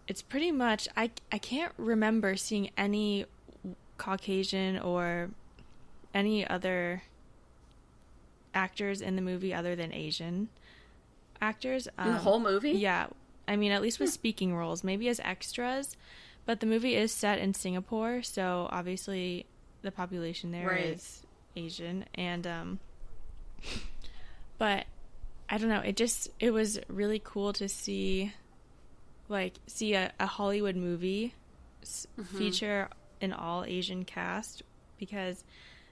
it's pretty much, I can't remember seeing any Caucasian or any other actors in the movie other than Asian actors. In the whole movie? Yeah. I mean, at least with speaking roles, maybe as extras. But the movie is set in Singapore, so obviously the population there is Asian. And, but I don't know, it was really cool to see a Hollywood movie feature an all Asian cast, because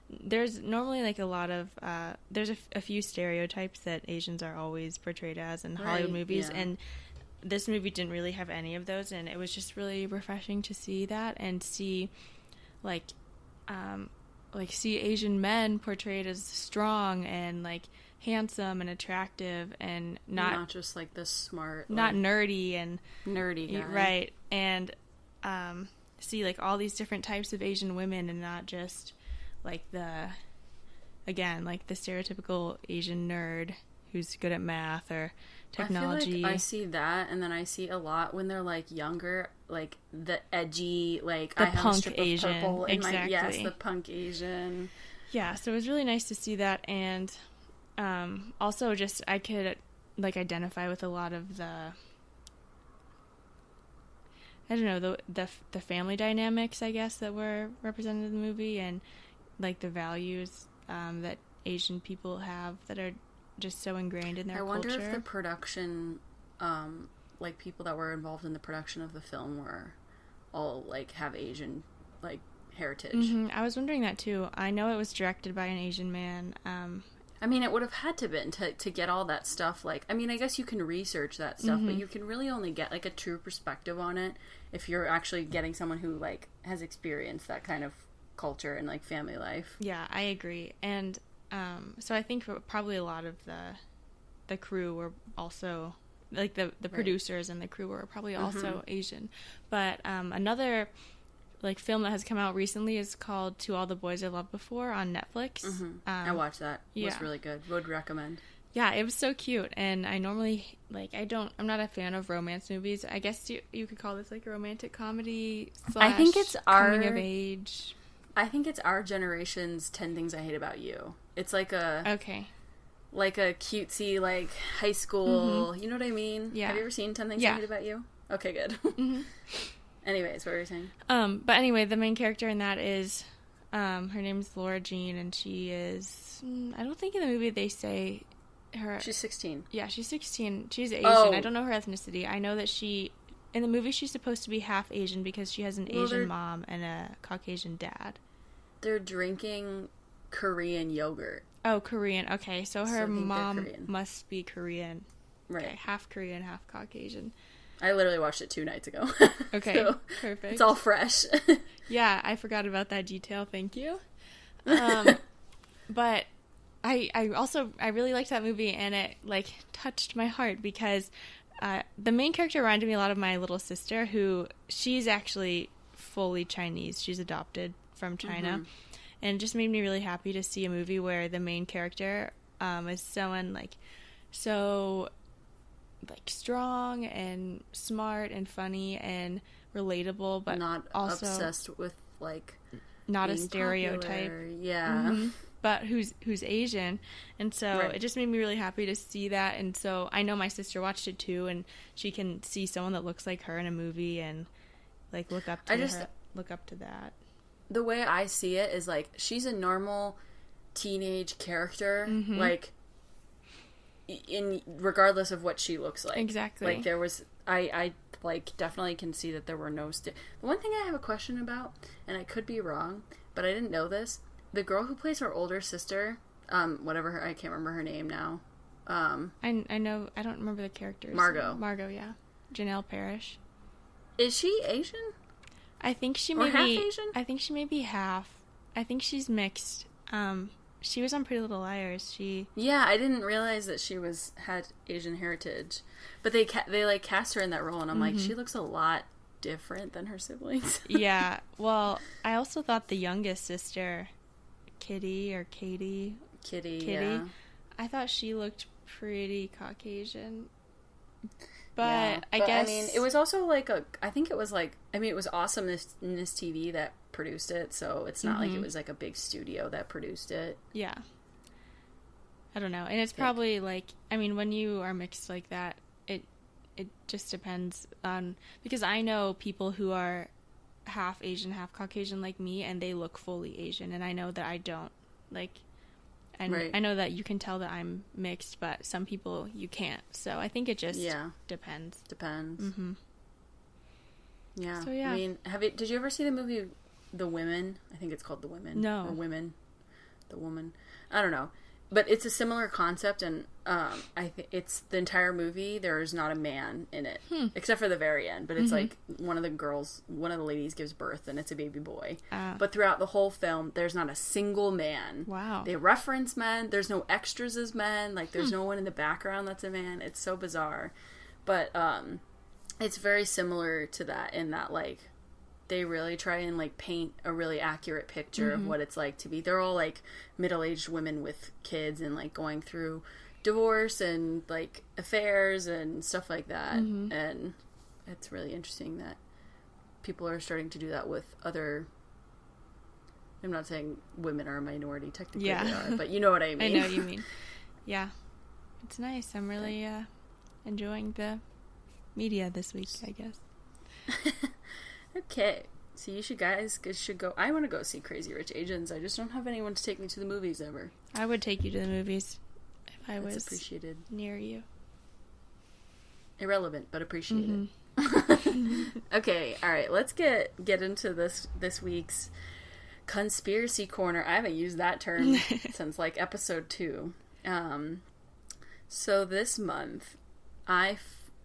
there's normally like a lot of there's a few stereotypes that Asians are always portrayed as in Hollywood movies, and this movie didn't really have any of those, and it was just really refreshing to see that and see see Asian men portrayed as strong and like handsome and attractive and not just like this smart, not nerdy and nerdy guy. Right. And see like all these different types of Asian women, and not just like the stereotypical Asian nerd who's good at math or technology. I feel like I see that, and then I see a lot when they're like younger, like the edgy, like the I have punk a strip Asian. of purple in exactly. yes, the punk Asian. Yeah, so it was really nice to see that, and also just I could like identify with a lot of the, I don't know, the family dynamics, I guess, that were represented in the movie, and like the values that Asian people have that are just so ingrained in their culture. I wonder if the production, like people that were involved in the production of the film were all like have Asian like heritage. Mm-hmm. I was wondering that too. I know it was directed by an Asian man. I mean, it would have had to been to get all that stuff. Like, I mean, I guess you can research that stuff, but you can really only get like a true perspective on it if you're actually getting someone who like has experienced that kind of culture and like family life. Yeah, I agree. And so I think probably a lot of the crew were also like the producers and the crew were probably also Asian. But another like film that has come out recently is called To All the Boys I Loved Before on Netflix. I watched that. It was really good. Would recommend. Yeah, it was so cute. And I normally I'm not a fan of romance movies. I guess you could call this like a romantic comedy / I think it's coming of age. I think it's our generation's 10 Things I Hate About You. It's like like a cutesy like high school. You know what I mean? Yeah. Have you ever seen 10 Things I Hate About You? Okay, good. Anyways, what were you saying? But anyway, the main character in that is, her name's Laura Jean, and she is, I don't think in the movie they say her. She's 16. Yeah, she's 16. She's Asian. I don't know her ethnicity. I know that in the movie she's supposed to be half Asian because she has an Asian mom and a Caucasian dad. They're drinking Korean yogurt. Oh, Korean. Okay, so her mom must be Korean. Right. Okay, half Korean, half Caucasian. I literally watched it 2 nights ago. Okay, so perfect. It's all fresh. Yeah, I forgot about that detail. Thank you. But I really liked that movie, and it like touched my heart because the main character reminded me a lot of my little sister, who she's actually fully Chinese. She's adopted from China, and it just made me really happy to see a movie where the main character is someone like so like strong and smart and funny and relatable, but not also obsessed with like not a stereotype. Popular. Yeah. But who's Asian, and so it just made me really happy to see that. And so I know my sister watched it too, and she can see someone that looks like her in a movie and like look up to that. The way I see it is like she's a normal teenage character, like in regardless of what she looks like. Exactly. Like there was I like definitely can see that there were no the one thing I have a question about, and I could be wrong, but I didn't know this. The girl who plays her older sister, I can't remember her name now. I know, I don't remember the characters. Margot, yeah. Janelle Parrish. Is she Asian? I think she may be half Asian? I think she may be half. I think she's mixed. She was on Pretty Little Liars. Yeah, I didn't realize that she had Asian heritage. But they like cast her in that role, and I'm like, she looks a lot different than her siblings. Yeah. Well, I also thought the youngest sister, Katie, yeah. I thought she looked pretty Caucasian. But I guess... I mean, it was also like I think it was like... I mean, it was Awesomeness TV that produced it, so it's not like it was like a big studio that produced it. Yeah. I don't know. And it's probably like... I mean, when you are mixed like that, it just depends on... Because I know people who are half Asian, half Caucasian like me, and they look fully Asian, and I know that I don't. Like... And I know that you can tell that I'm mixed, but some people you can't. So I think it just depends. Depends. Mm-hmm. Yeah. So, yeah. I mean, did you ever see the movie The Women? I think it's called The Women. No. Or Women. The Woman. I don't know. But it's a similar concept, and it's the entire movie. There is not a man in it, except for the very end. But it's like one of the ladies gives birth, and it's a baby boy. But throughout the whole film, there's not a single man. Wow. They reference men. There's no extras as men. Like there's no one in the background that's a man. It's so bizarre, but it's very similar to that in that like. They really try and, like, paint a really accurate picture of what it's like to be... They're all, like, middle-aged women with kids and, like, going through divorce and, like, affairs and stuff like that. And it's really interesting that people are starting to do that with other... I'm not saying women are a minority. Technically they are, but you know what I mean. I know what you mean. Yeah. It's nice. I'm really enjoying the media this week, I guess. Okay, so you guys should go. I want to go see Crazy Rich Asians. I just don't have anyone to take me to the movies ever. I would take you to the movies if I was appreciated near you. Irrelevant, but appreciated. Okay, all right. Let's get into this week's conspiracy corner. I haven't used that term since like episode 2. So this month, I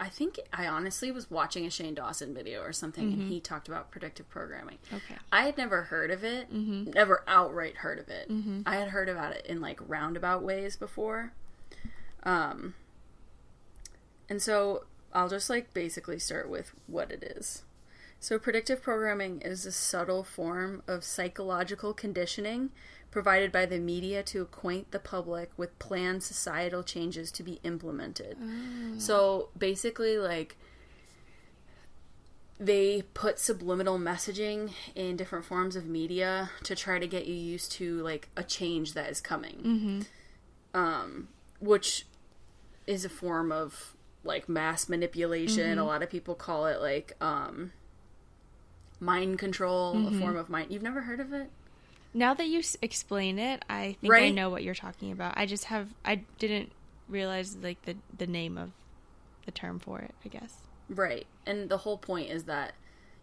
think I honestly was watching a Shane Dawson video or something, and he talked about predictive programming. Okay. I had never heard of it, never outright heard of it. I had heard about it in, like, roundabout ways before. And so I'll just, like, basically start with what it is. So predictive programming is a subtle form of psychological conditioning provided by the media to acquaint the public with planned societal changes to be implemented. So basically, like, they put subliminal messaging in different forms of media to try to get you used to, like, a change that is coming. Which is a form of, like, mass manipulation. A lot of people call it, like, mind control, a form of mind. You've never heard of it? Now that you explain it, I think I know what you're talking about. I didn't realize, like, the name of the term for it, I guess. Right. And the whole point is that,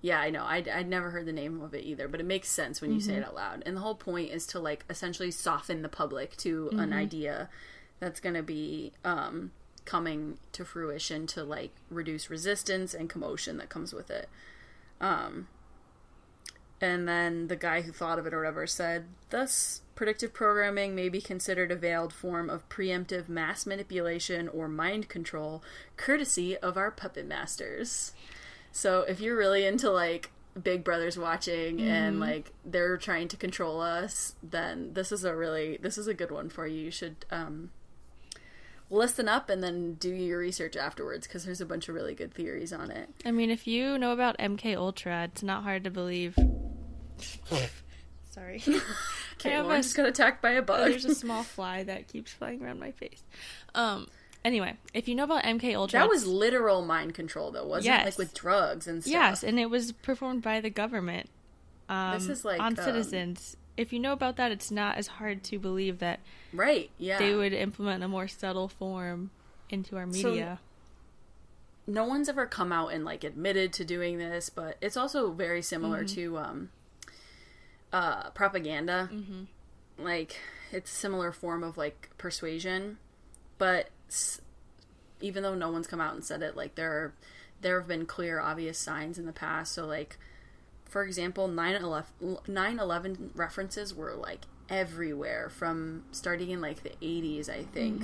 yeah, I know, I'd never heard the name of it either, but it makes sense when you say it out loud. And the whole point is to, like, essentially soften the public to an idea that's going to be coming to fruition to, like, reduce resistance and commotion that comes with it. And then the guy who thought of it or whatever said, thus, predictive programming may be considered a veiled form of preemptive mass manipulation or mind control, courtesy of our puppet masters. So if you're really into, like, Big Brother's watching and, like, they're trying to control us, then this is a good one for you. You should listen up and then do your research afterwards, because there's a bunch of really good theories on it. I mean, if you know about MK Ultra, it's not hard to believe. Sorry. Okay, Lauren just got attacked by a bug. There's a small fly that keeps flying around my face. Anyway, if you know about MK Ultra, that was literal mind control, though, wasn't it? Like with drugs and stuff. Yes, and it was performed by the government. This is like on citizens. If you know about that, it's not as hard to believe that. Right. Yeah. They would implement a more subtle form into our media. So, no one's ever come out and, like, admitted to doing this, but it's also very similar to propaganda. Like, it's a similar form of, like, persuasion, but even though no one's come out and said it, like, there have been clear, obvious signs in the past. So, like, for example, 9/11 references were, like, everywhere from starting in, like, the 80s, I think.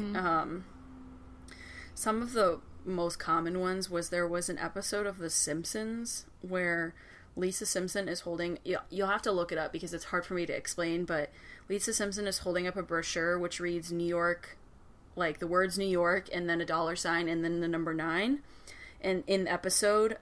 Some of the most common ones there was an episode of The Simpsons where Lisa Simpson is holding... You'll have to look it up because it's hard for me to explain, but Lisa Simpson is holding up a brochure which reads New York, like the words New York, and then a $sign, and then the number 9. And in the episode,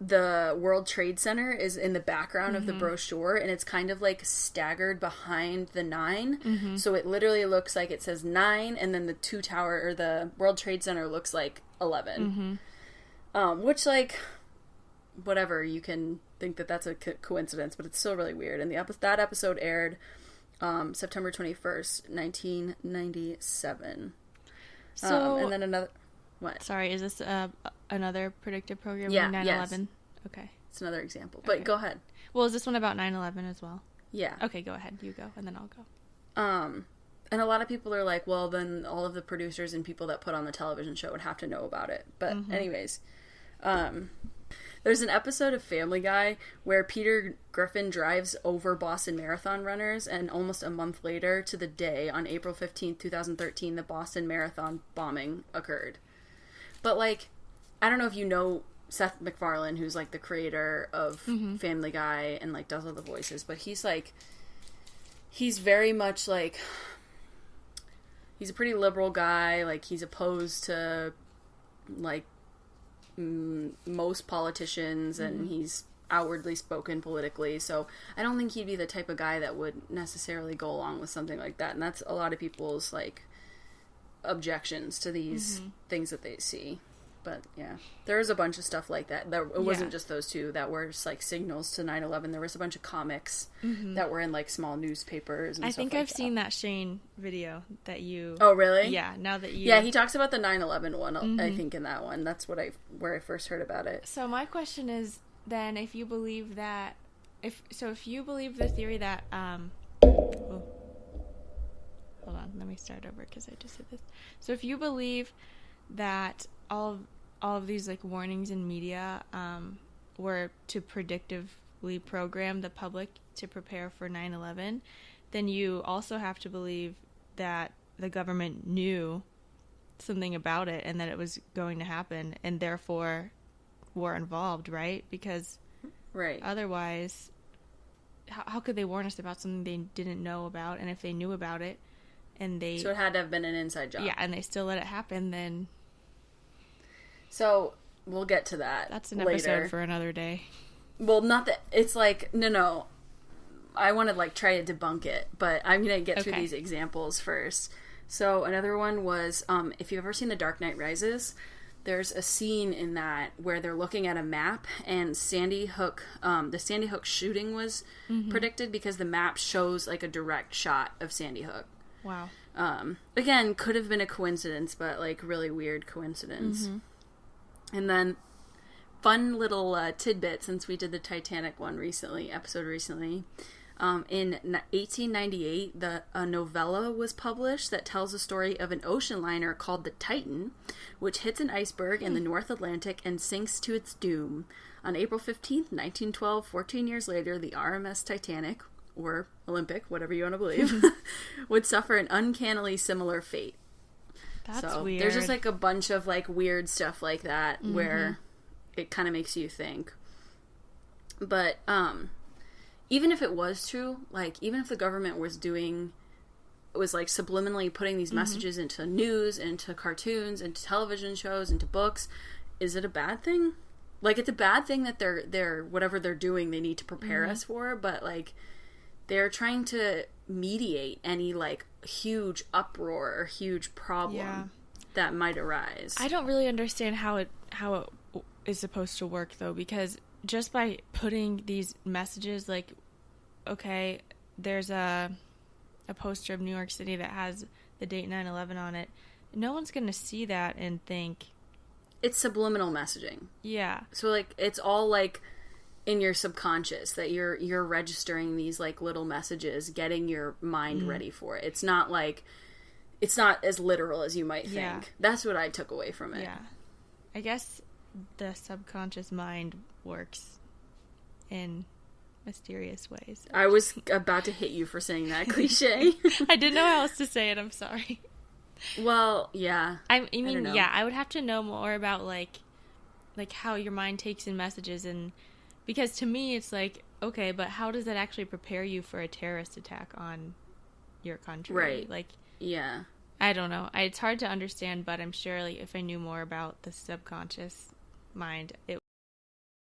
the World Trade Center is in the background of the brochure, and it's kind of like staggered behind the 9. So it literally looks like it says 9, and then the the World Trade Center looks like 11. Which, like, whatever, you can think that that's a coincidence, but it's still really weird. And that episode aired September 21st, 1997. So, and then another... What? Sorry, is this another predictive program? Yeah, 9/11? yes. Okay. It's another example. But go ahead. Well, is this one about 9/11 as well? Yeah. Okay, go ahead. You go, and then I'll go. And a lot of people are like, well, then all of the producers and people that put on the television show would have to know about it. But anyways, there's an episode of Family Guy where Peter Griffin drives over Boston Marathon runners, and almost a month later to the day, on April 15th, 2013, the Boston Marathon bombing occurred. But, like, I don't know if you know Seth MacFarlane, who's, like, the creator of Family Guy and, like, does all the voices, but he's, like, he's very much, like, he's a pretty liberal guy. Like, he's opposed to, like, most politicians, and he's outwardly spoken politically, so I don't think he'd be the type of guy that would necessarily go along with something like that, and that's a lot of people's, like, objections to these things that they see. But yeah, there was a bunch of stuff like that. It wasn't just those two that were just, like, signals to 9/11. There was a bunch of comics that were in, like, small newspapers and I stuff think like I've seen that Shane video that you... Oh, really? Yeah, now that you... Yeah, he talks about the 9/11 one, I think, in that one. That's where I first heard about it. So my question is, then, if you believe that... If you believe the theory that... Hold on, let me start over because I just did this. So if you believe that all of these, like, warnings in media were to predictively program the public to prepare for 9/11, then you also have to believe that the government knew something about it and that it was going to happen, and therefore were involved, right? Because otherwise, how could they warn us about something they didn't know about? And if they knew about it, so it had to have been an inside job. Yeah, and they still let it happen, then... So, we'll get to that. That's an later. episode for another day. Well, not that... It's like, no. I want to, like, try to debunk it, but I'm going to get through these examples first. So, another one was, if you've ever seen The Dark Knight Rises, there's a scene in that where they're looking at a map, and Sandy Hook, the Sandy Hook shooting was predicted because the map shows, like, a direct shot of Sandy Hook. Wow. Again, could have been a coincidence, but, like, really weird coincidence. And then, fun little tidbit, since we did the Titanic episode recently. In 1898, a novella was published that tells the story of an ocean liner called the Titan, which hits an iceberg in the North Atlantic and sinks to its doom. On April 15th, 1912, 14 years later, the RMS Titanic, or Olympic, whatever you want to believe, would suffer an uncannily similar fate. That's weird. There's just, like, a bunch of, like, weird stuff like that where it kind of makes you think. But, even if it was true, like, even if the government was like, subliminally putting these messages into news, into cartoons, into television shows, into books, is it a bad thing? Like, it's a bad thing that they're whatever they're doing, they need to prepare us for, but, like, they're trying to mediate any, like, huge uproar or huge problem that might arise. I don't really understand how it is supposed to work, though, because just by putting these messages, like, okay, there's a poster of New York City that has the date 9/11 on it, no one's going to see that and think... It's subliminal messaging. Yeah. So, like, it's all, like, in your subconscious that you're registering these, like, little messages, getting your mind ready for it. It's not like, it's not as literal as you might think. Yeah. That's what I took away from it. Yeah. I guess the subconscious mind works in mysterious ways. I was about to hit you for saying that cliche. I didn't know how else to say it. I'm sorry. Well, yeah. I mean, yeah, I would have to know more about, like how your mind takes in messages, and because to me it's like, okay, but how does that actually prepare you for a terrorist attack on your country? Right. Like, yeah. I don't know. It's hard to understand, but I'm sure like if I knew more about the subconscious mind, it